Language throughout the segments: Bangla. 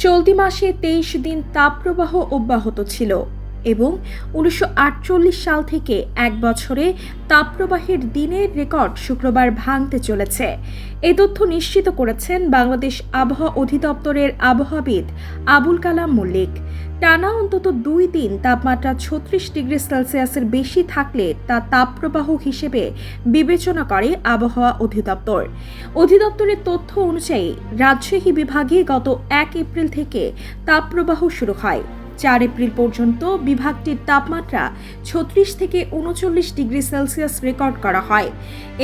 চলতি মাসে 23 দিন তাপপ্রবাহ অব্যাহত ছিল এবং 1948 সাল থেকে এক বছরে তাপপ্রবাহের দিনের রেকর্ড শুক্রবার ভাঙতে চলেছে। এই তথ্য নিশ্চিত করেছেন বাংলাদেশ আবহাওয়া অধিদপ্তরের আবহাওয়াবিদ আবুল কালাম মল্লিক। টানা অন্তত 2 দিন তাপমাত্রা 36 ডিগ্রি সেলসিয়াসের বেশি থাকলে তা তাপপ্রবাহ হিসেবে বিবেচনা করে আবহাওয়া অধিদপ্তর। অধিদপ্তরের তথ্য অনুযায়ী রাজশাহী বিভাগে গত 1 এপ্রিল থেকে তাপপ্রবাহ শুরু হয়। 4 এপ্রিল পর্যন্ত বিভাগটির তাপমাত্রা 36 থেকে 39 ডিগ্রি সেলসিয়াস রেকর্ড করা হয়।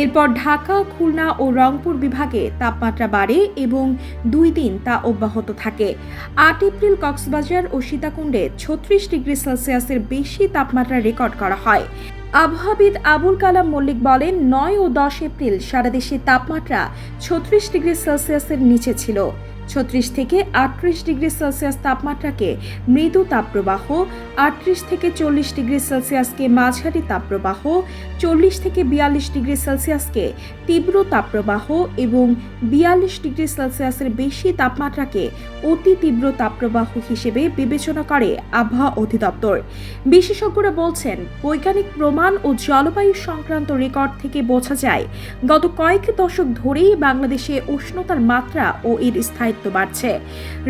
এরপর ঢাকা, খুলনা ও রংপুর বিভাগে তাপমাত্রা বাড়ে এবং 2 দিন তা অব্যাহত থাকে। 8 এপ্রিল কক্সবাজার ও সীতাকুণ্ডে 36 ডিগ্রি সেলসিয়াসের বেশি তাপমাত্রা রেকর্ড করা হয়। আবহাওয়াবিদ আবুল কালাম মল্লিক বলেন, 9 ও 10 এপ্রিল সারা দেশে তাপমাত্রা 36 ডিগ্রি সেলসিয়াসের নিচে ছিল। 36 থেকে 38 ডিগ্রি সেলসিয়াস তাপমাত্রাকে মৃদু তাপপ্রবাহ, 38 থেকে 40 ডিগ্রি সেলসিয়াসকে মাঝারি তাপপ্রবাহ, 40 থেকে 42 ডিগ্রি সেলসিয়াসকে তীব্র তাপপ্রবাহ এবং 42 ডিগ্রি সেলসিয়াসের বেশি তাপমাত্রাকে অতি তীব্র তাপপ্রবাহ হিসেবে বিবেচনা করে আবহাওয়া অধিদপ্তর। বিশেষজ্ঞরা বলছেন, বৈজ্ঞানিক প্রমাণ ও জলবায়ু সংক্রান্ত রেকর্ড থেকে বোঝা যায় গত কয়েক দশক ধরেই বাংলাদেশে উষ্ণতার মাত্রা ও এর স্থায়িত্ব বাড়ছে।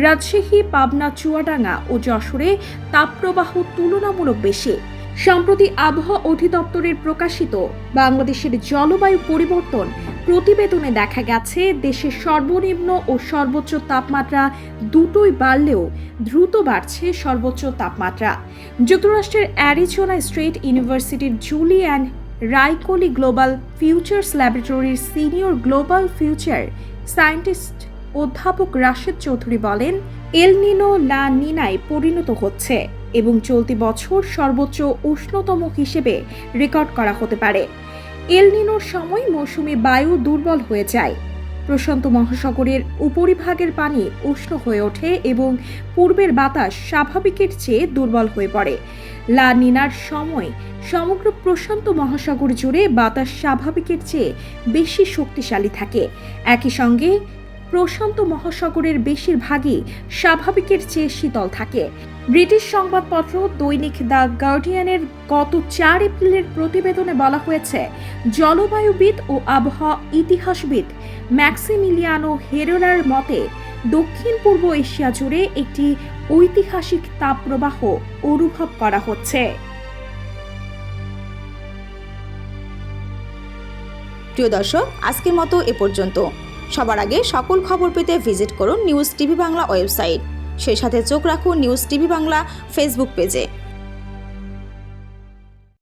রাজশাহী, পাবনা, চুয়াডাঙ্গা ও যশোরে তাপপ্রবাহ তুলনামূলক বেশি। সম্প্রতি আবহাওয়া অধিদপ্তরের প্রকাশিত বাংলাদেশের জলবায়ু পরিবর্তন প্রতিবেদনে দেখা গেছে, দেশের সর্বনিম্ন ও সর্বোচ্চ তাপমাত্রা দুটোই বাড়লেও দ্রুত বাড়ছে সর্বোচ্চ তাপমাত্রা। যুক্তরাষ্ট্রের অ্যারিজোনা স্টেট ইউনিভার্সিটির Julie Ann Wrigley global futures ল্যাবরেটরির সিনিয়র গ্লোবাল ফিউচার সায়েন্টিস্ট অধ্যাপক রাশেদ চৌধুরী বলেন, এল নিনো লা নিনায় পরিণত হচ্ছে এবং চলতি বছর সর্বোচ্চ উষ্ণতম হিসেবে রেকর্ড করা হতে পারে। এল নিনোর সময় মৌসুমী বায়ু দুর্বল হয়ে যায়, প্রশান্ত মহাসাগরের উপরিভাগের পানি উষ্ণ হয়ে ওঠে এবং পূর্বের বাতাস স্বাভাবিকের চেয়ে দুর্বল হয়ে পড়ে। লা নিনার সময় সমগ্র প্রশান্ত মহাসাগর জুড়ে বাতাস স্বাভাবিকের চেয়ে বেশি শক্তিশালী থাকে। একই সঙ্গে প্রশান্ত মহাসাগরের বেশিরভাগই স্বাভাবিকের চেয়ে শীতল থাকে। ব্রিটিশ সংবাদপত্র দৈনিক দ্য গার্ডিয়ানের গত 4 এপ্রিলের প্রতিবেদনে বলা হয়েছে, জলবায়ুবিদ ও আবহাওয়া ইতিহাসবিদ ম্যাক্সিমিলিয়ানো হেরেরার মতে দক্ষিণ পূর্ব এশিয়া জুড়ে একটি ঐতিহাসিক তাপপ্রবাহ অনুভব করা হচ্ছে। প্রিয় দর্শক, আজকের মতো এ পর্যন্ত। সবার আগে সকল খবর পেতে ভিজিট করুন নিউজ টিভি বাংলা ওয়েবসাইট। সেই সাথে চোখ রাখুন নিউজ টিভি বাংলা ফেসবুক পেজে।